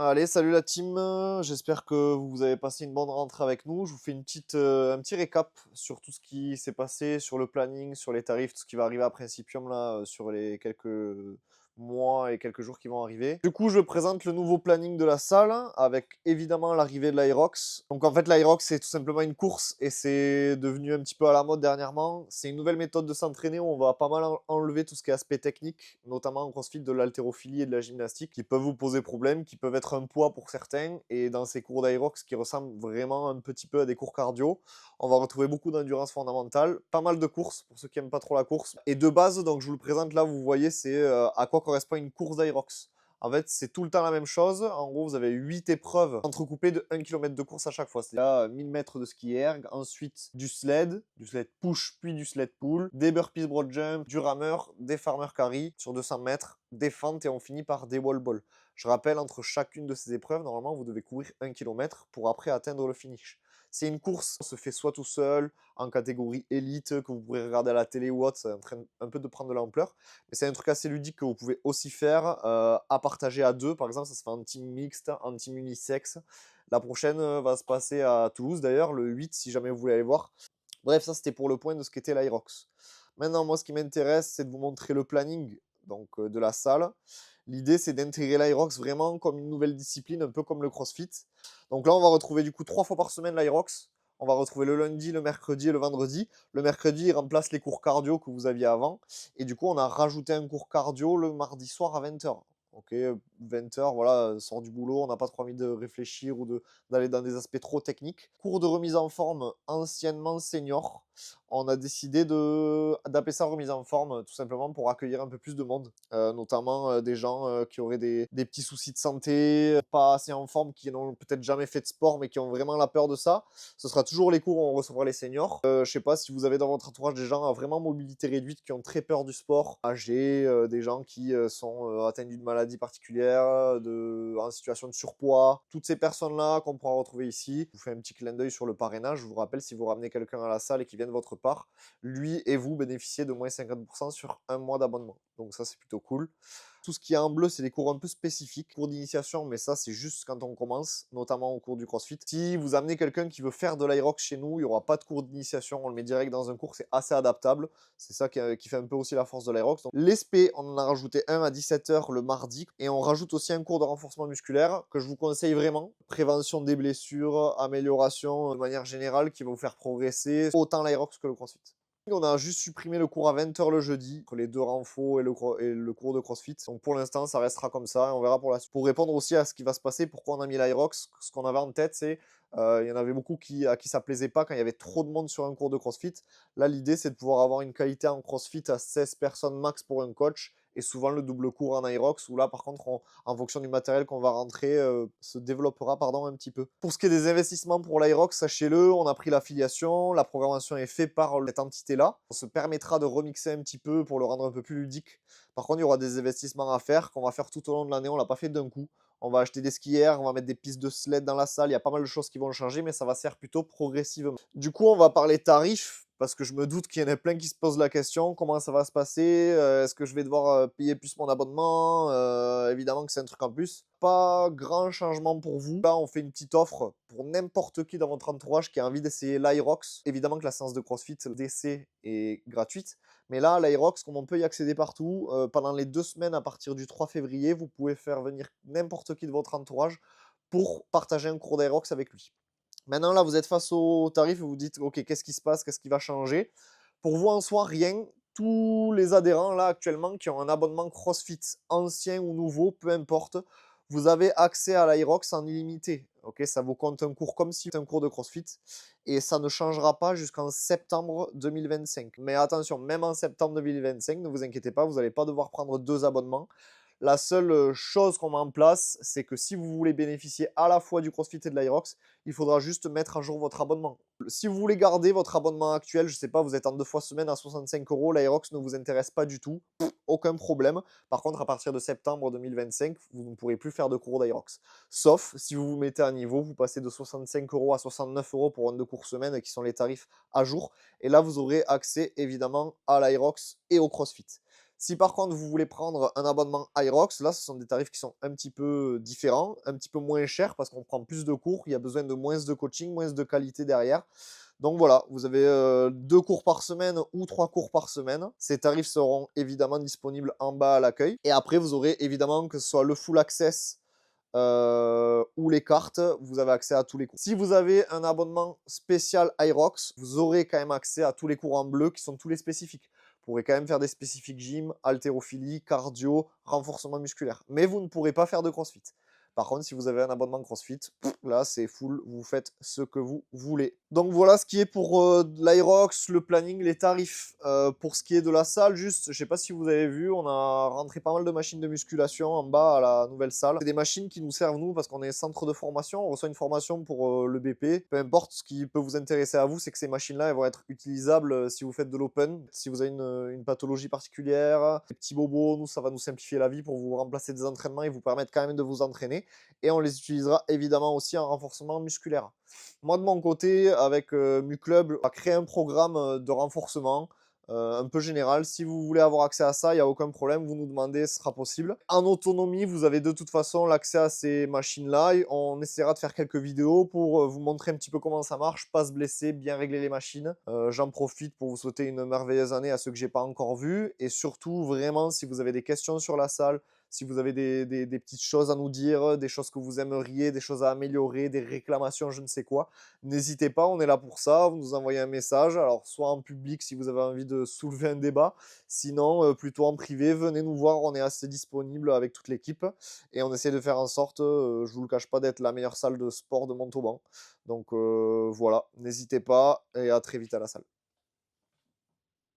Allez, salut la team. J'espère que vous avez passé une bonne rentrée avec nous. Je vous fais un petit récap sur tout ce qui s'est passé, sur le planning, sur les tarifs, tout ce qui va arriver à Principium là, sur les quelques mois et quelques jours qui vont arriver. Du coup, je présente le nouveau planning de la salle avec évidemment l'arrivée de l'Aerox. Donc en fait, l'Aerox c'est tout simplement une course et c'est devenu un petit peu à la mode dernièrement. C'est une nouvelle méthode de s'entraîner où on va pas mal enlever tout ce qui est aspect technique, notamment en CrossFit de l'haltérophilie et de la gymnastique, qui peuvent vous poser problème, qui peuvent être un poids pour certains. Et dans ces cours d'Aerox qui ressemblent vraiment un petit peu à des cours cardio, on va retrouver beaucoup d'endurance fondamentale, pas mal de courses pour ceux qui n'aiment pas trop la course. Et de base, donc je vous le présente là, vous voyez, c'est à quoi correspond une course d'Aerox. En fait, c'est tout le temps la même chose. En gros, vous avez 8 épreuves entrecoupées de 1 km de course à chaque fois. C'est-à-dire 1000 mètres de ski erg, ensuite du sled push, puis du sled pull, des burpees broad jump, du rameur, des farmer carry sur 200 mètres, des fentes et on finit par des wall balls. Je rappelle, entre chacune de ces épreuves, normalement, vous devez courir 1 km pour après atteindre le finish. C'est une course, on se fait soit tout seul, en catégorie élite, que vous pourrez regarder à la télé ou autre, c'est en train un peu de prendre de l'ampleur. Mais c'est un truc assez ludique que vous pouvez aussi faire à partager à deux. Par exemple, ça se fait en team mixte, en team unisexe. La prochaine va se passer à Toulouse d'ailleurs, le 8, si jamais vous voulez aller voir. Bref, ça c'était pour le point de ce qu'était l'Irox. Maintenant, moi, ce qui m'intéresse, c'est de vous montrer le planning de la salle. L'idée, c'est d'intégrer l'Irox vraiment comme une nouvelle discipline, un peu comme le CrossFit. Donc là, on va retrouver du coup 3 fois par semaine l'Irox. On va retrouver le lundi, le mercredi et le vendredi. Le mercredi, il remplace les cours cardio que vous aviez avant. Et du coup, on a rajouté un cours cardio le mardi soir à 20h. Ok, 20h, voilà, sort du boulot, on n'a pas trop envie de réfléchir ou d'aller dans des aspects trop techniques. Cours de remise en forme anciennement senior. On a décidé d'appeler ça remise en forme, tout simplement pour accueillir un peu plus de monde, notamment des gens qui auraient des petits soucis de santé, pas assez en forme, qui n'ont peut-être jamais fait de sport, mais qui ont vraiment la peur de ça. Ce sera toujours les cours où on recevra les seniors. Je sais pas si vous avez dans votre entourage des gens à vraiment mobilité réduite qui ont très peur du sport, âgés, des gens qui sont atteints d'une maladie particulière, en situation de surpoids. Toutes ces personnes-là qu'on pourra retrouver ici. Je vous fais un petit clin d'œil sur le parrainage. Je vous rappelle, si vous ramenez quelqu'un à la salle et qui vient de votre part, lui et vous bénéficiez de moins 50% sur un mois d'abonnement. Donc ça, c'est plutôt cool. Tout ce qui est en bleu, c'est des cours un peu spécifiques, cours d'initiation, mais ça, c'est juste quand on commence, notamment au cours du CrossFit. Si vous amenez quelqu'un qui veut faire de l'Aerox chez nous, il n'y aura pas de cours d'initiation, on le met direct dans un cours, c'est assez adaptable. C'est ça qui fait un peu aussi la force de l'Aerox. L'ESP, on en a rajouté un à 17h le mardi, et on rajoute aussi un cours de renforcement musculaire que je vous conseille vraiment. Prévention des blessures, amélioration de manière générale, qui va vous faire progresser autant l'Aerox que le CrossFit. On a juste supprimé le cours à 20h le jeudi, entre les deux renfos et le cours de CrossFit. Donc pour l'instant, ça restera comme ça et on verra pour la suite. Pour répondre aussi à ce qui va se passer, pourquoi on a mis l'Irox, ce qu'on avait en tête, c'est il y en avait beaucoup à qui ça plaisait pas quand il y avait trop de monde sur un cours de CrossFit. Là, l'idée, c'est de pouvoir avoir une qualité en CrossFit à 16 personnes max pour un coach et souvent le double cours en Irox où là, par contre, en fonction du matériel qu'on va rentrer, se développera un petit peu. Pour ce qui est des investissements pour l'Irox, sachez-le, on a pris l'affiliation, la programmation est faite par cette entité-là. On se permettra de remixer un petit peu pour le rendre un peu plus ludique. Par contre, il y aura des investissements à faire qu'on va faire tout au long de l'année, on l'a pas fait d'un coup. On va acheter des skieurs, on va mettre des pistes de sled dans la salle, il y a pas mal de choses qui vont changer, mais ça va se faire plutôt progressivement. Du coup, on va parler tarifs, parce que je me doute qu'il y en a plein qui se posent la question, comment ça va se passer, est-ce que je vais devoir payer plus mon abonnement, évidemment que c'est un truc en plus. Pas grand changement pour vous. Là, on fait une petite offre pour n'importe qui dans votre entourage qui a envie d'essayer l'Irox. Évidemment que la séance de CrossFit d'essai est gratuite, mais là, l'Irox, comme on peut y accéder partout, pendant les 2 semaines à partir du 3 février, vous pouvez faire venir n'importe qui de votre entourage pour partager un cours d'Irox avec lui. Maintenant, là, vous êtes face au tarif et vous dites, OK, qu'est-ce qui se passe? Qu'est-ce qui va changer? Pour vous, en soi, rien. Tous les adhérents, là, actuellement, qui ont un abonnement CrossFit, ancien ou nouveau, peu importe, vous avez accès à l'Irox en illimité. OK, ça vous compte un cours comme si c'était un cours de CrossFit et ça ne changera pas jusqu'en septembre 2025. Mais attention, même en septembre 2025, ne vous inquiétez pas, vous n'allez pas devoir prendre 2 abonnements. La seule chose qu'on met en place, c'est que si vous voulez bénéficier à la fois du CrossFit et de l'Irox, il faudra juste mettre à jour votre abonnement. Si vous voulez garder votre abonnement actuel, je sais pas, vous êtes en 2 fois semaine à 65 €, l'Aerox ne vous intéresse pas du tout, aucun problème. Par contre, à partir de septembre 2025, vous ne pourrez plus faire de cours d'Aerox. Sauf si vous vous mettez à niveau, vous passez de 65 € à 69 € pour un 2 cours semaine, qui sont les tarifs à jour. Et là, vous aurez accès évidemment à l'Aerox et au CrossFit. Si par contre vous voulez prendre un abonnement Hyrox, là ce sont des tarifs qui sont un petit peu différents, un petit peu moins chers parce qu'on prend plus de cours, il y a besoin de moins de coaching, moins de qualité derrière. Donc voilà, vous avez 2 cours par semaine ou 3 cours par semaine. Ces tarifs seront évidemment disponibles en bas à l'accueil. Et après, vous aurez évidemment que ce soit le full access ou les cartes, vous avez accès à tous les cours. Si vous avez un abonnement spécial Hyrox, vous aurez quand même accès à tous les cours en bleu qui sont tous les spécifiques. Vous pourrez quand même faire des spécifiques gym, haltérophilie, cardio, renforcement musculaire. Mais vous ne pourrez pas faire de crossfit. Par contre, si vous avez un abonnement CrossFit, là, c'est full, vous faites ce que vous voulez. Donc voilà ce qui est pour l'Hyrox, le planning, les tarifs. Pour ce qui est de la salle, juste, je ne sais pas si vous avez vu, on a rentré pas mal de machines de musculation en bas à la nouvelle salle. C'est des machines qui nous servent, nous, parce qu'on est centre de formation, on reçoit une formation pour le BP. Peu importe, ce qui peut vous intéresser à vous, c'est que ces machines-là, elles vont être utilisables si vous faites de l'open. Si vous avez une pathologie particulière, des petits bobos, nous, ça va nous simplifier la vie pour vous remplacer des entraînements et vous permettre quand même de vous entraîner. Et on les utilisera évidemment aussi en renforcement musculaire. Moi, de mon côté, avec MuClub, on va créer un programme de renforcement un peu général. Si vous voulez avoir accès à ça, il n'y a aucun problème, vous nous demandez, ce sera possible. En autonomie, vous avez de toute façon l'accès à ces machines-là. On essaiera de faire quelques vidéos pour vous montrer un petit peu comment ça marche, pas se blesser, bien régler les machines. J'en profite pour vous souhaiter une merveilleuse année à ceux que j'ai pas encore vus. Et surtout, vraiment, si vous avez des questions sur la salle, si vous avez des petites choses à nous dire, des choses que vous aimeriez, des choses à améliorer, des réclamations, je ne sais quoi, n'hésitez pas, on est là pour ça. Vous nous envoyez un message, alors soit en public si vous avez envie de soulever un débat, sinon plutôt en privé, venez nous voir, on est assez disponible avec toute l'équipe et on essaie de faire en sorte, je vous le cache pas, d'être la meilleure salle de sport de Montauban. Donc voilà, n'hésitez pas et à très vite à la salle.